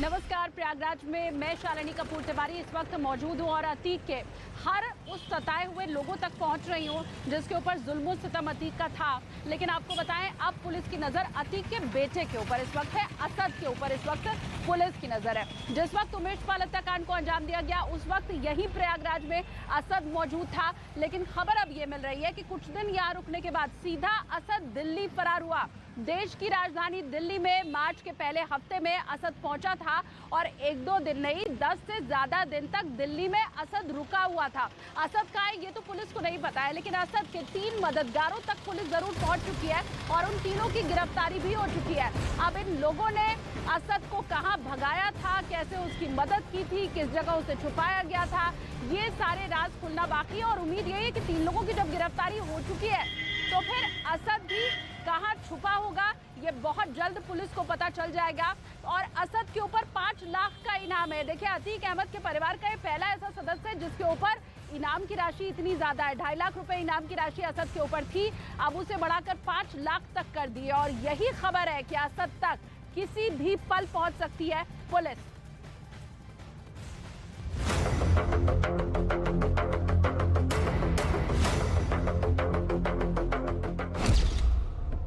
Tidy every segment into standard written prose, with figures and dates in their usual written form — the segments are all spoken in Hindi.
नमस्कार। प्रयागराज में मैं शालिनी कपूर तिवारी इस वक्त मौजूद हूँ और अतीक के हर उस सताए हुए लोगों तक पहुँच रही हूँ जिसके ऊपर जुल्म सितम अतीक का था। लेकिन आपको बताएं, अब पुलिस की नज़र अतीक के बेटे के ऊपर इस वक्त है, असद के ऊपर इस वक्त पुलिस की नज़र है। जिस वक्त उमेश पाल हत्याकांड को अंजाम दिया गया उस वक्त यही प्रयागराज में असद मौजूद था। लेकिन खबर अब ये मिल रही है कि कुछ दिन यहाँ रुकने के बाद सीधा असद दिल्ली फरार हुआ। देश की राजधानी दिल्ली में मार्च के पहले हफ्ते में असद पहुंचा था और एक दो दिन नहीं 10 से ज्यादा दिन तक दिल्ली में असद रुका हुआ था। असद का है ये तो पुलिस को नहीं पता है, लेकिन असद के 3 मददगारों तक पुलिस जरूर पहुंच चुकी है और उन तीनों की गिरफ्तारी भी हो चुकी है। अब इन लोगों ने असद को कहां भगाया था, कैसे उसकी मदद की थी, किस जगह उसे छुपाया गया था, ये सारे राज खुलना बाकी है। और उम्मीद यही है कि 3 लोगों की जब गिरफ्तारी हो चुकी है तो फिर असद भी कहां छुपा होगा ये बहुत जल्द पुलिस को पता चल जाएगा। और असद के ऊपर 5 लाख का इनाम है। देखिए, अतीक अहमद के परिवार का ये पहला ऐसा सदस्य है जिसके ऊपर इनाम की राशि इतनी ज्यादा है। 2.5 लाख रुपए इनाम की राशि असद के ऊपर थी, अब उसे बढ़ाकर 5 लाख तक कर दी है। और यही खबर है कि असद तक किसी भी पल पहुंच सकती है पुलिस।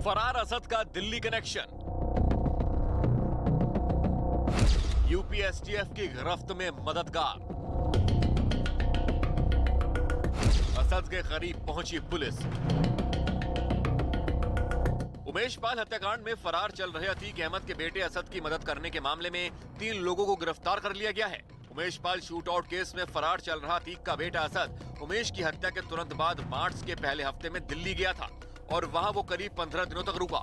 फरार असद का दिल्ली कनेक्शन। यूपी एसटीएफ की गिरफ्त में मददगार। असद के करीब पहुंची पुलिस। उमेश पाल हत्याकांड में फरार चल रहे अतीक अहमद के बेटे असद की मदद करने के मामले में 3 लोगों को गिरफ्तार कर लिया गया है। Umesh Pal shoot out case में फरार चल रहा अतीक का बेटा असद उमेश की हत्या के तुरंत बाद मार्च के पहले हफ्ते में दिल्ली गया था और वहां वो करीब 15 दिनों तक रुका।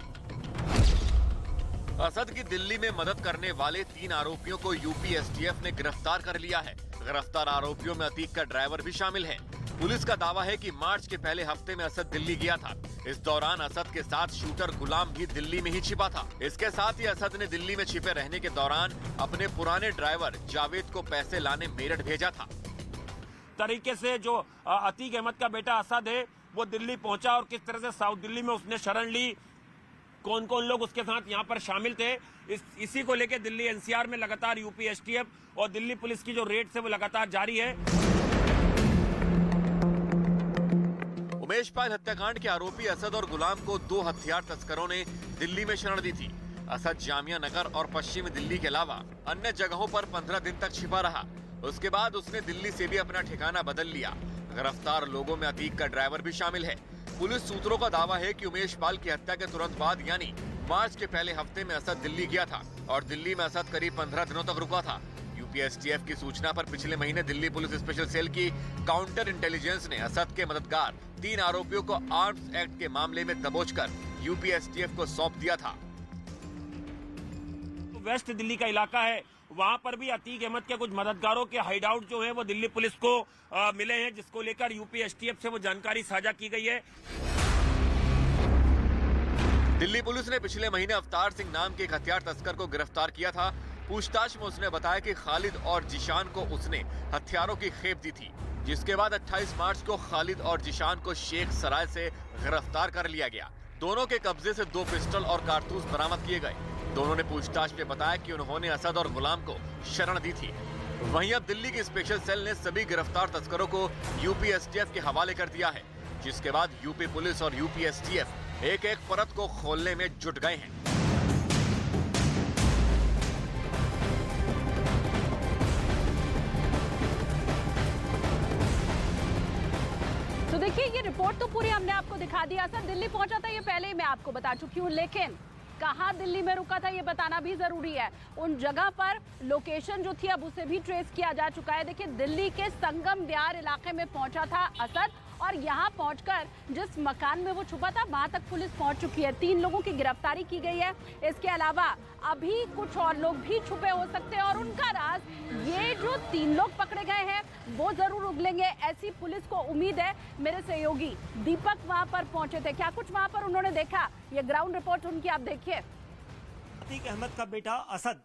असद की दिल्ली में मदद करने वाले 3 आरोपियों को यूपी एसटीएफ ने गिरफ्तार कर लिया है। गिरफ्तार आरोपियों में अतीक का ड्राइवर भी शामिल है। पुलिस का दावा है कि मार्च के पहले हफ्ते में असद दिल्ली गया था। इस दौरान असद के साथ शूटर गुलाम भी दिल्ली में ही छिपा था। इसके साथ ही असद ने दिल्ली में छिपे रहने के दौरान अपने पुराने ड्राइवर जावेद को पैसे लाने मेरठ भेजा था। तरीके से जो अतीक अहमद का बेटा असद है वो दिल्ली पहुंचा और किस तरह से साउथ दिल्ली में उसने शरण ली, कौन कौन लोग उसके साथ यहां पर शामिल थे, इसी को लेकर दिल्ली एनसीआर में लगातार यूपी एसटीएफ और दिल्ली पुलिस की जो रेड है वो लगातार जारी है। उमेश पाल हत्याकांड के आरोपी असद और गुलाम को 2 हथियार तस्करों ने दिल्ली में शरण दी थी। असद जामिया नगर और पश्चिमी दिल्ली के अलावा अन्य जगहों पर 15 दिन तक छिपा रहा। उसके बाद उसने दिल्ली से भी अपना ठिकाना बदल लिया। गिरफ्तार लोगों में अतीक का ड्राइवर भी शामिल है। पुलिस सूत्रों का दावा है कि उमेश पाल की हत्या के तुरंत बाद यानी मार्च के पहले हफ्ते में असद दिल्ली गया था और दिल्ली में असद करीब 15 दिनों तक रुका था। यूपी एसटीएफ की सूचना पर पिछले महीने दिल्ली पुलिस स्पेशल सेल की काउंटर इंटेलिजेंस ने असद के मददगार 3 आरोपियों को आर्म्स एक्ट के मामले में दबोचकर यूपी एसटीएफ को सौंप दिया था। वेस्ट दिल्ली का इलाका है, वहां पर भी अतीक अहमद के कुछ मददगारों के हाइडआउट जो है वो दिल्ली पुलिस को मिले हैं, जिसको लेकर यूपी एसटीएफ से वो जानकारी साझा की गई है। दिल्ली पुलिस ने पिछले महीने अवतार सिंह नाम के एक हथियार तस्कर को गिरफ्तार किया था। पूछताछ में उसने बताया कि खालिद और जिशान को उसने हथियारों की खेप दी थी, जिसके बाद 28 मार्च को खालिद और जिशान को शेख सराय से गिरफ्तार कर लिया गया। दोनों के कब्जे से 2 पिस्टल और कारतूस बरामद किए गए। दोनों ने पूछताछ में बताया कि उन्होंने असद और गुलाम को शरण दी थी। वहीं अब दिल्ली की स्पेशल सेल ने सभी गिरफ्तार तस्करों को यूपी एसटीएफ के हवाले कर दिया है, जिसके बाद यूपी पुलिस और यूपी एसटीएफ एक-एक परत को खोलने में जुट गए हैं। तो देखिए, ये रिपोर्ट तो पूरी हमने आपको दिखा दी। असद दिल्ली पहुंचा था ये पहले ही मैं आपको बता चुकी हूँ, लेकिन कहाँ दिल्ली में रुका था ये बताना भी जरूरी है। उन जगह पर लोकेशन जो थी अब उसे भी ट्रेस किया जा चुका है। देखिए, दिल्ली के संगम विहार इलाके में पहुंचा था असद और यहाँ पहुंचकर जिस मकान में वो छुपा था वहां तक पुलिस पहुंच चुकी है। 3 लोगों की गिरफ्तारी की गई है। इसके अलावा अभी कुछ और लोग भी छुपे हो सकते हैं और उनका राज ये जो 3 लोग पकड़े गए हैं वो जरूर उगलेंगे, ऐसी पुलिस को उम्मीद है। मेरे सहयोगी दीपक वहां पर पहुंचे थे, क्या कुछ वहां पर उन्होंने देखा, ये ग्राउंड रिपोर्ट उनकी आप देखिए। अतीक अहमद का बेटा असद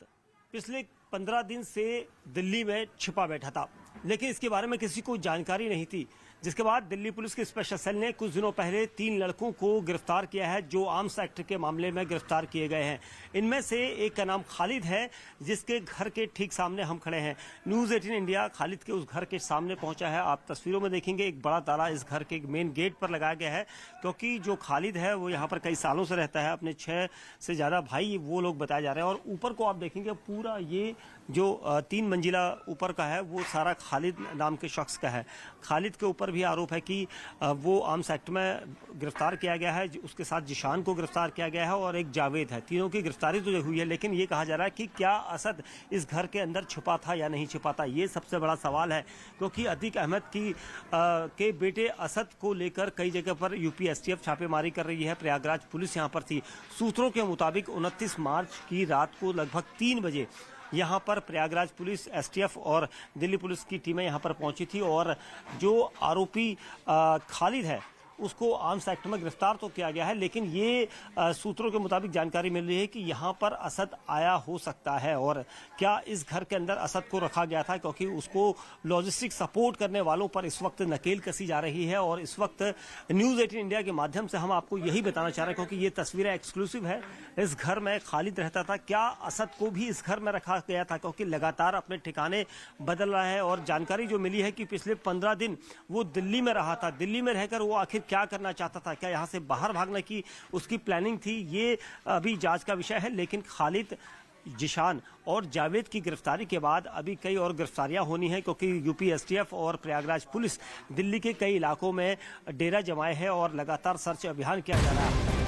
पिछले 15 दिन से दिल्ली में छिपा बैठा था, लेकिन इसके बारे में किसी को जानकारी नहीं थी। जिसके बाद दिल्ली पुलिस की स्पेशल सेल ने कुछ दिनों पहले 3 लड़कों को गिरफ्तार किया है जो आर्म्स एक्ट के मामले में गिरफ्तार किए गए हैं। इनमें से एक का नाम खालिद है, जिसके घर के ठीक सामने हम खड़े हैं। न्यूज़ 18 इंडिया खालिद के उस घर के सामने पहुंचा है। आप तस्वीरों में देखेंगे एक बड़ा ताला इस घर के मेन गेट पर लगाया गया है, क्योंकि जो खालिद है वो यहाँ पर कई सालों से रहता है। अपने 6 से ज़्यादा भाई वो लोग बताए जा रहे हैं। और ऊपर को आप देखेंगे पूरा ये जो 3 मंजिला ऊपर का है वो सारा खालिद नाम के शख्स का है। खालिद के ऊपर भी आरोप है कि वो आर्म्स एक्ट में गिरफ्तार किया गया है। उसके साथ जिशान को गिरफ्तार किया गया है और एक जावेद है। तीनों की गिरफ्तारी तो हुई है, लेकिन ये कहा जा रहा है कि क्या असद इस घर के अंदर छुपा था या नहीं छुपा था, ये सबसे बड़ा सवाल है। क्योंकि अतीक अहमद के बेटे असद को लेकर कई जगह पर यूपी एसटीएफ छापेमारी कर रही है। प्रयागराज पुलिस यहाँ पर थी। सूत्रों के मुताबिक 29 मार्च की रात को लगभग 3 बजे यहाँ पर प्रयागराज पुलिस, एसटीएफ और दिल्ली पुलिस की टीमें यहाँ पर पहुंची थी। और जो आरोपी खालिद है उसको आर्म्स एक्ट में गिरफ्तार तो किया गया है, लेकिन ये सूत्रों के मुताबिक जानकारी मिल रही है कि यहाँ पर असद आया हो सकता है। और क्या इस घर के अंदर असद को रखा गया था, क्योंकि उसको लॉजिस्टिक सपोर्ट करने वालों पर इस वक्त नकेल कसी जा रही है। और इस वक्त न्यूज़ 18 इंडिया के माध्यम से हम आपको यही बताना चाह रहे हैं, क्योंकि ये तस्वीरें एक्सक्लूसिव है। इस घर में खालिद रहता था, क्या असद को भी इस घर में रखा गया था, क्योंकि लगातार अपने ठिकाने बदल रहा है। और जानकारी जो मिली है कि पिछले 15 दिन वो दिल्ली में रहा था। दिल्ली में रहकर वो आखिर क्या करना चाहता था, क्या यहाँ से बाहर भागने की उसकी प्लानिंग थी, ये अभी जांच का विषय है। लेकिन खालिद, जिशान और जावेद की गिरफ्तारी के बाद अभी कई और गिरफ्तारियां होनी है, क्योंकि यूपी एसटीएफ और प्रयागराज पुलिस दिल्ली के कई इलाकों में डेरा जमाए हैं और लगातार सर्च अभियान किया जा रहा है।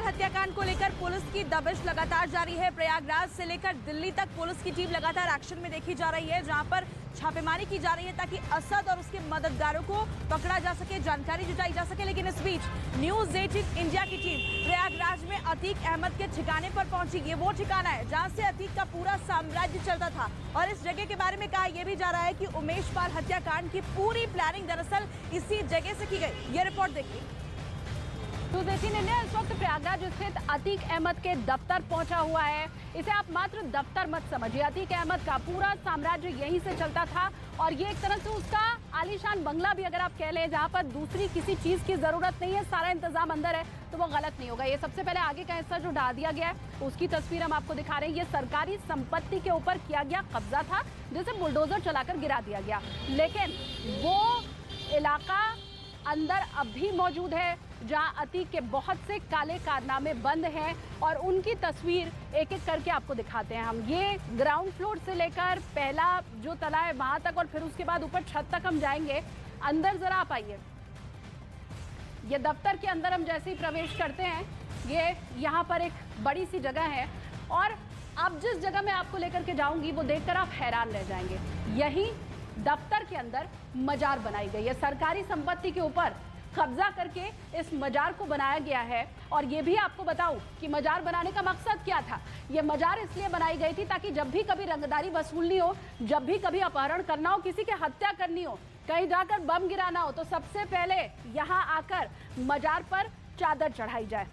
हत्याकांड को लेकर पुलिस की दबिश लगातार जारी है। प्रयागराज से लेकर दिल्ली तक पुलिस की टीम लगातार एक्शन में देखी जा रही है, जहां पर छापेमारी की जा रही है ताकि असद और उसके मददगारों को पकड़ा जा सके, जानकारी जुटाई जा सके। लेकिन इस बीच न्यूज़ 18 इंडिया की टीम प्रयागराज में अतीक अहमद के ठिकाने पर पहुंची। ये वो ठिकाना है जहां से अतीक का पूरा साम्राज्य चलता था। और इस जगह के बारे में कहा यह भी जा रहा है कि उमेश पाल हत्याकांड की पूरी प्लानिंग दरअसल इसी जगह से की गई। ये रिपोर्ट देखिए। न्यूज़ 18 इंडिया इस वक्त प्रयागराज स्थित अतीक अहमद के दफ्तर पहुंचा हुआ है। इसे आप मात्र दफ्तर मत समझिए, अतीक अहमद का पूरा साम्राज्य यहीं से चलता था। और ये एक तरह से उसका आलीशान बंगला भी अगर आप कह लें, जहां पर दूसरी किसी चीज की जरूरत नहीं है, सारा इंतजाम अंदर है, तो वो गलत नहीं होगा। ये सबसे पहले आगे का हिस्सा जो ढा दिया गया है उसकी तस्वीर हम आपको दिखा रहे हैं। ये सरकारी संपत्ति के ऊपर किया गया कब्जा था, जिसे बुलडोजर चलाकर गिरा दिया गया। लेकिन वो इलाका अंदर अब भी मौजूद है, जहां अतीक के बहुत से काले कारनामे बंद हैं। और उनकी तस्वीर एक एक करके आपको दिखाते हैं हम। ये ग्राउंड फ्लोर से लेकर पहला जो तला है वहां तक, और फिर उसके बाद ऊपर छत तक हम जाएंगे। अंदर जरा आप आइए। ये दफ्तर के अंदर हम जैसे ही प्रवेश करते हैं, ये यहाँ पर एक बड़ी सी जगह है। और अब जिस जगह मैं आपको लेकर के जाऊंगी वो देखकर आप हैरान रह जाएंगे। यही दफ्तर के अंदर मजार बनाई गई है। सरकारी संपत्ति के ऊपर कब्जा करके इस मजार को बनाया गया है। और ये भी आपको बताऊं कि मजार बनाने का मकसद क्या था। ये मजार इसलिए बनाई गई थी ताकि जब भी कभी रंगदारी वसूलनी हो, जब भी कभी अपहरण करना हो, किसी की हत्या करनी हो, कहीं जाकर बम गिराना हो, तो सबसे पहले यहाँ आकर मजार पर चादर चढ़ाई जाए।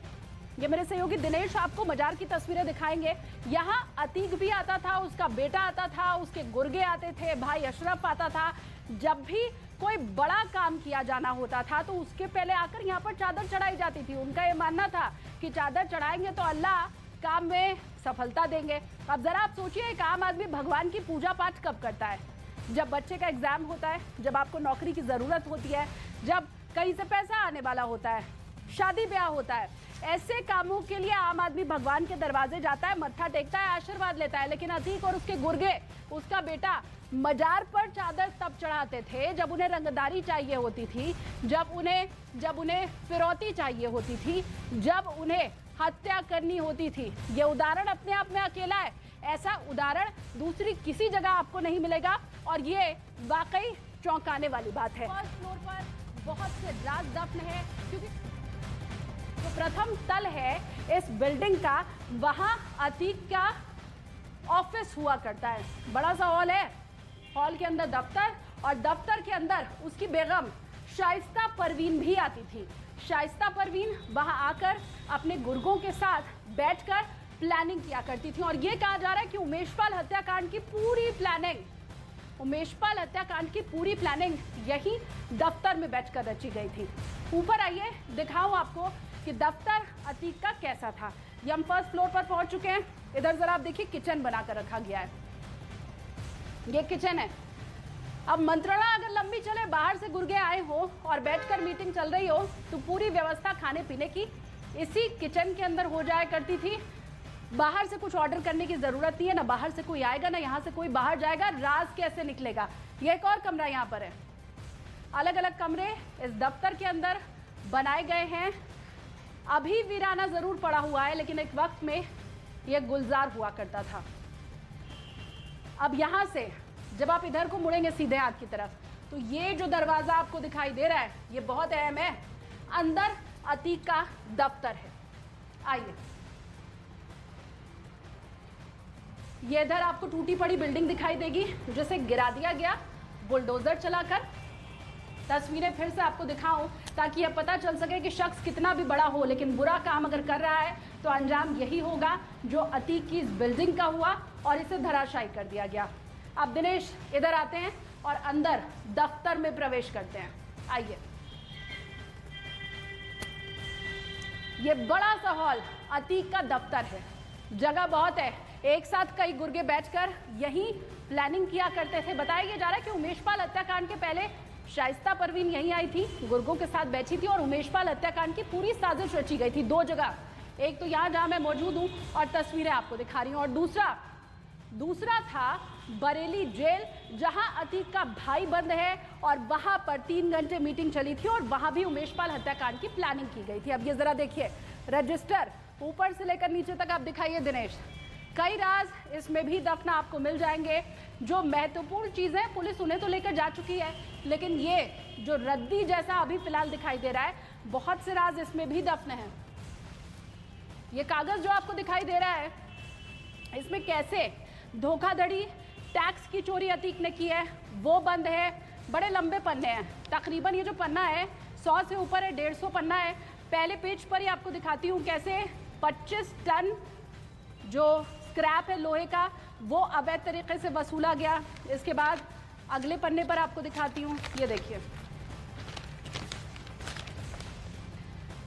ये मेरे सहयोगी दिनेश आपको मजार की तस्वीरें दिखाएंगे। यहाँ अतीक भी आता था, उसका बेटा आता था, उसके गुर्गे आते थे, भाई अशरफ आता था। जब भी कोई बड़ा काम किया जाना होता था तो उसके पहले आकर यहाँ पर चादर चढ़ाई जाती थी। उनका ये मानना था कि चादर चढ़ाएंगे तो अल्लाह काम में सफलता देंगे। अब जरा आप सोचिए, एक आम आदमी भगवान की पूजा पाठ कब करता है? जब बच्चे का एग्जाम होता है, जब आपको नौकरी की जरूरत होती है, जब कहीं से पैसा आने वाला होता है, शादी ब्याह होता है। ऐसे कामों के लिए आम आदमी भगवान के दरवाजे जाता है, मत्था टेकता है, आशीर्वाद लेता है। लेकिन अतीक और उसके गुर्गे, उसका बेटा, मजार पर चादर तब चढ़ाते थे जब उन्हें रंगदारी चाहिए होती थी, जब उन्हें फिरौती चाहिए होती थी, जब उन्हें हत्या करनी होती थी। ये उदाहरण अपने आप में अकेला है। ऐसा उदाहरण दूसरी किसी जगह आपको नहीं मिलेगा। और ये वाकई चौंकाने वाली बात है। फर्स्ट फ्लोर पर बहुत से राज दफन है, क्योंकि जो प्रथम तल है इस बिल्डिंग का, वहां अतीक का ऑफिस हुआ करता है। बड़ा सा हॉल है, हॉल के अंदर दफ्तर, और दफ्तर के अंदर उसकी बेगम शाइस्ता परवीन भी आती थी। शाइस्ता परवीन वहां आकर अपने गुर्गों के साथ बैठकर प्लानिंग किया करती थी। और ये कहा जा रहा है कि उमेशपाल हत्याकांड की पूरी प्लानिंग यही दफ्तर में बैठकर रची गई थी। ऊपर आइए दिखाऊं आपको कि दफ्तर अतीक का कैसा था। ये हम फर्स्ट फ्लोर पर पहुंच चुके हैं। इधर जरा आप देखिए किचन बनाकर रखा गया है, ये किचन है। अब मंत्रणा अगर लंबी चले, बाहर से गुर्गे आए हो और बैठकर मीटिंग चल रही हो तो पूरी व्यवस्था खाने पीने की इसी किचन के अंदर हो जाया करती थी। बाहर से कुछ ऑर्डर करने की जरूरत नहीं है, ना बाहर से कोई आएगा ना यहाँ से कोई बाहर जाएगा। राज कैसे निकलेगा। ये एक और कमरा यहाँ पर है, अलग अलग कमरे इस दफ्तर के अंदर बनाए गए हैं। अभी वीराना जरूर पड़ा हुआ है, लेकिन एक वक्त में यह गुलजार हुआ करता था। अब यहाँ से जब आप इधर को मुड़ेंगे सीधे हाथ की तरफ, तो ये जो दरवाजा आपको दिखाई दे रहा है ये बहुत अहम है। अंदर अतीक का दफ्तर है। आइए, ये इधर आपको टूटी पड़ी बिल्डिंग दिखाई देगी जिसे गिरा दिया गया बुलडोजर चलाकर। तस्वीरें फिर से आपको दिखाऊं ताकि यह पता चल सके कि शख्स कितना भी बड़ा हो, लेकिन बुरा काम अगर कर रहा है तो अंजाम यही होगा जो अतीक की इस बिल्डिंग का हुआ और इसे धराशायी कर दिया गया। अब दिनेश इधर आते हैं और अंदर दफ्तर में प्रवेश करते हैं। आइए, ये बड़ा सा हॉल अतीक का दफ्तर है। जगह बहुत है, एक साथ कई गुर्गे बैठकर यहीं प्लानिंग किया करते थे। बताया जा रहा है कि उमेशपाल हत्याकांड के पहले शाइस्ता परवीन यहीं आई थी, गुर्गों के साथ बैठी थी और उमेशपाल हत्याकांड की पूरी साजिश रची गई थी। दो जगह, एक तो यहाँ जहाँ मैं मौजूद हूँ और तस्वीरें आपको दिखा रही हूँ, और दूसरा था बरेली जेल जहां अतीक का भाई बंद है और वहां पर 3 घंटे मीटिंग चली थी और वहां भी उमेशपाल हत्याकांड की प्लानिंग की गई थी। अब ये जरा देखिए, रजिस्टर ऊपर से लेकर नीचे तक आप दिखाइए दिनेश। कई राज इसमें भी दफना आपको मिल जाएंगे। जो महत्वपूर्ण चीजें पुलिस उन्हें तो लेकर जा चुकी है, लेकिन ये जो रद्दी जैसा अभी फिलहाल दिखाई दे रहा है, बहुत से राज इसमें भी दफन है। ये कागज जो आपको दिखाई दे रहा है, इसमें कैसे धोखाधड़ी, टैक्स की चोरी अतीक ने की है, वो बंद है। बड़े लंबे पन्ने हैं, तकरीबन ये जो पन्ना है 100 से ऊपर है, 150 पन्ना है। पहले पेज पर ही आपको दिखाती हूँ कैसे 25 टन जो स्क्रैप है लोहे का, वो अवैध तरीके से वसूला गया। इसके बाद अगले पन्ने पर आपको दिखाती हूँ, ये देखिए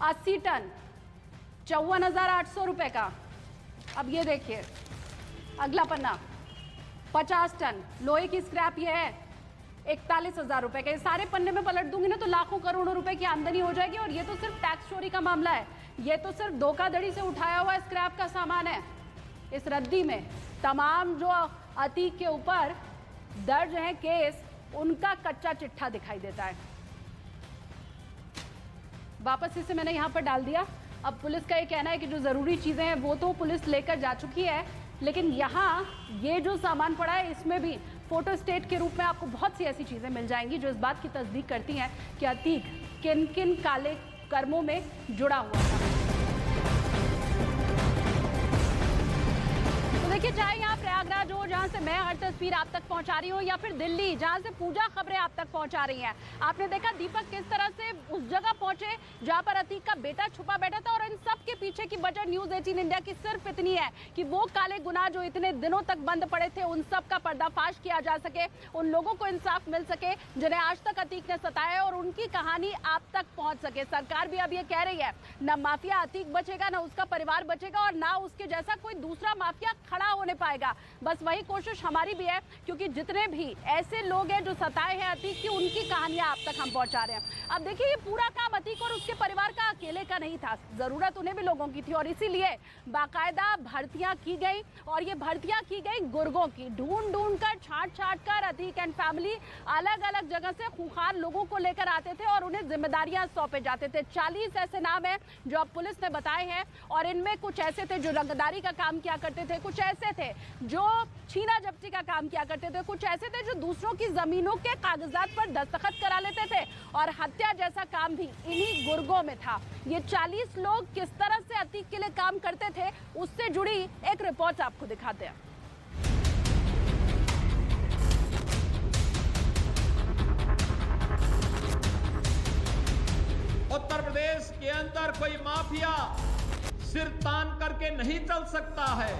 80 टन 54,800 रुपए का। अब ये देखिए अगला पन्ना, 50 टन लोहे की स्क्रैप ये है, 41,000 रुपए का। ये सारे पन्ने में पलट दूंगी ना तो लाखों करोड़ों रुपए की आमदनी हो जाएगी। और ये तो सिर्फ टैक्स चोरी का मामला है, ये तो सिर्फ धोखाधड़ी से उठाया हुआ स्क्रैप का सामान है। इस रद्दी में तमाम जो अतीक के ऊपर दर्ज है केस, उनका कच्चा चिट्ठा दिखाई देता है। वापस इसे मैंने यहाँ पर डाल दिया। अब पुलिस का ये कहना है कि जो ज़रूरी चीज़ें हैं वो तो पुलिस लेकर जा चुकी है, लेकिन यहाँ ये जो सामान पड़ा है इसमें भी फोटो स्टेट के रूप में आपको बहुत सी ऐसी चीज़ें मिल जाएंगी जो इस बात की तस्दीक करती हैं कि अतीक किन किन काले कर्मों में जुड़ा हुआ था। तो देखिए, चाहे यहाँ प्रयागराज हो जहाँ से मैं हर तस्वीर आप तक पहुँचा रही हूँ, या फिर दिल्ली जहाँ से पूजा खबरें आप तक पहुँचा रही हैं, आपने देखा दीपक किस तरह से उस जगह पहुँचे जहाँ पर अतीक का बेटा छुपा बैठा था। और इन सब के पीछे की वजह न्यूज़ 18 इंडिया की सिर्फ इतनी है कि वो काले गुनाह जो इतने दिनों तक बंद पड़े थे, उन सब का पर्दाफाश किया जा सके, उन लोगों को इंसाफ मिल सके जिन्हें आज तक अतीक ने सताया, और उनकी कहानी आप तक पहुँच सके। सरकार भी अब ये कह रही है, न माफिया अतीक बचेगा, न उसका परिवार बचेगा, और ना उसके जैसा कोई दूसरा माफिया खड़ा होने पाएगा। बस वही कोशिश हमारी भी है, क्योंकि जितने भी ऐसे लोग हैं जो सताए हैं अतीक की, उनकी कहानियां आप तक हम पहुंचा रहे हैं। अब देखिए, ये पूरा काम अतीक और उसके परिवार का अकेले का नहीं था, जरूरत उन्हें भी लोगों की थी, और इसीलिए बाकायदा भर्तियां की गई। और ये भर्तियां की गई गुर्गों की, ढूंढ ढूंढ कर, छांट छांट कर अतीक एंड फैमिली अलग अलग जगह से खूंखार लोगों को लेकर आते थे और उन्हें जिम्मेदारियां सौंपे जाते थे। 40 ऐसे नाम है जो अब पुलिस ने बताए हैं, और इनमें कुछ ऐसे थे जो रंगदारी का काम किया करते थे, कुछ ऐसे थे जो छीना जब्ती का काम किया करते थे, कुछ ऐसे थे जो दूसरों की जमीनों के कागजात पर दस्तखत करा लेते थे, और हत्या जैसा काम भी इन्हीं गुर्गों में था। ये 40 लोग किस तरह से अतीक के लिए काम करते थे, उससे जुड़ी एक रिपोर्ट आपको दिखाते हैं। उत्तर प्रदेश के अंदर कोई माफिया सिर तान करके नहीं चल सकता है।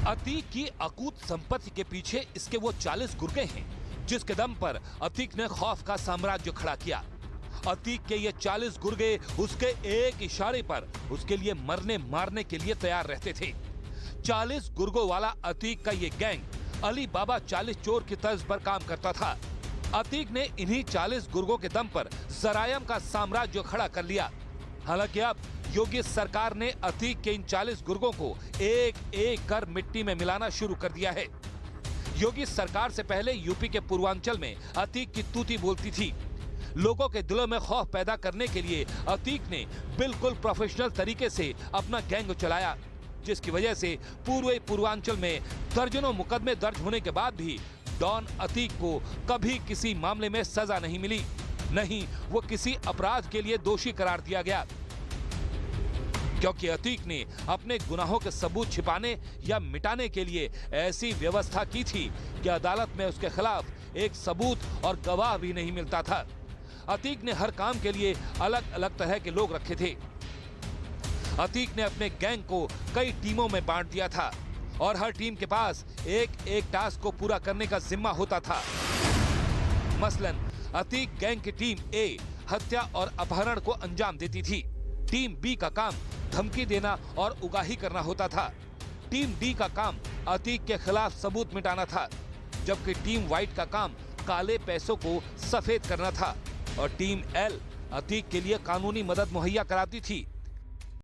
अतीक की अकूत संपत्ति के पीछे इसके वो 40 गुर्गे हैं जिसके दम पर अतीक ने खौफ का साम्राज्य खड़ा किया। अतीक के ये 40 गुर्गे उसके एक इशारे पर उसके लिए मरने मारने के लिए तैयार रहते थे। 40 गुर्गों वाला अतीक का ये गैंग अली बाबा 40 चोर की तर्ज पर काम करता था। अतीक ने इन्हीं 40 गुर्गों के दम पर जरायम का साम्राज्य खड़ा कर लिया। हालांकि अब योगी सरकार ने अतीक के इन 40 गुर्गों को एक एक कर मिट्टी में मिलाना शुरू कर दिया है। योगी सरकार से पहले यूपी के पूर्वांचल में अतीक की तूती बोलती थी। लोगों के दिलों में खौफ पैदा करने के लिए अतीक ने बिल्कुल प्रोफेशनल तरीके से अपना गैंग चलाया, जिसकी वजह से पूरे पूर्वांचल में दर्जनों मुकदमे दर्ज होने के बाद भी डॉन अतीक को कभी किसी मामले में सजा नहीं मिली, नहीं वो किसी अपराध के लिए दोषी करार दिया गया, क्योंकि अतीक ने अपने गुनाहों के सबूत छिपाने या मिटाने के लिए ऐसी व्यवस्था की थी कि अदालत में उसके खिलाफ एक सबूत और गवाह भी नहीं मिलता था। अतीक ने हर काम के लिए अलग अलग तरह के लोग रखे थे। अतीक ने अपने गैंग को कई टीमों में बांट दिया था और हर टीम के पास एक एक टास्क को पूरा करने का जिम्मा होता था। मसलन अतीक गैंग की टीम ए हत्या और अपहरण को अंजाम देती थी। टीम बी का काम धमकी देना और उगाही करना होता था। टीम डी का काम अतीक के खिलाफ सबूत मिटाना था, जबकि टीम वाइट का काम काले पैसों को सफेद करना था और टीम एल अतीक के लिए कानूनी मदद मुहैया कराती थी।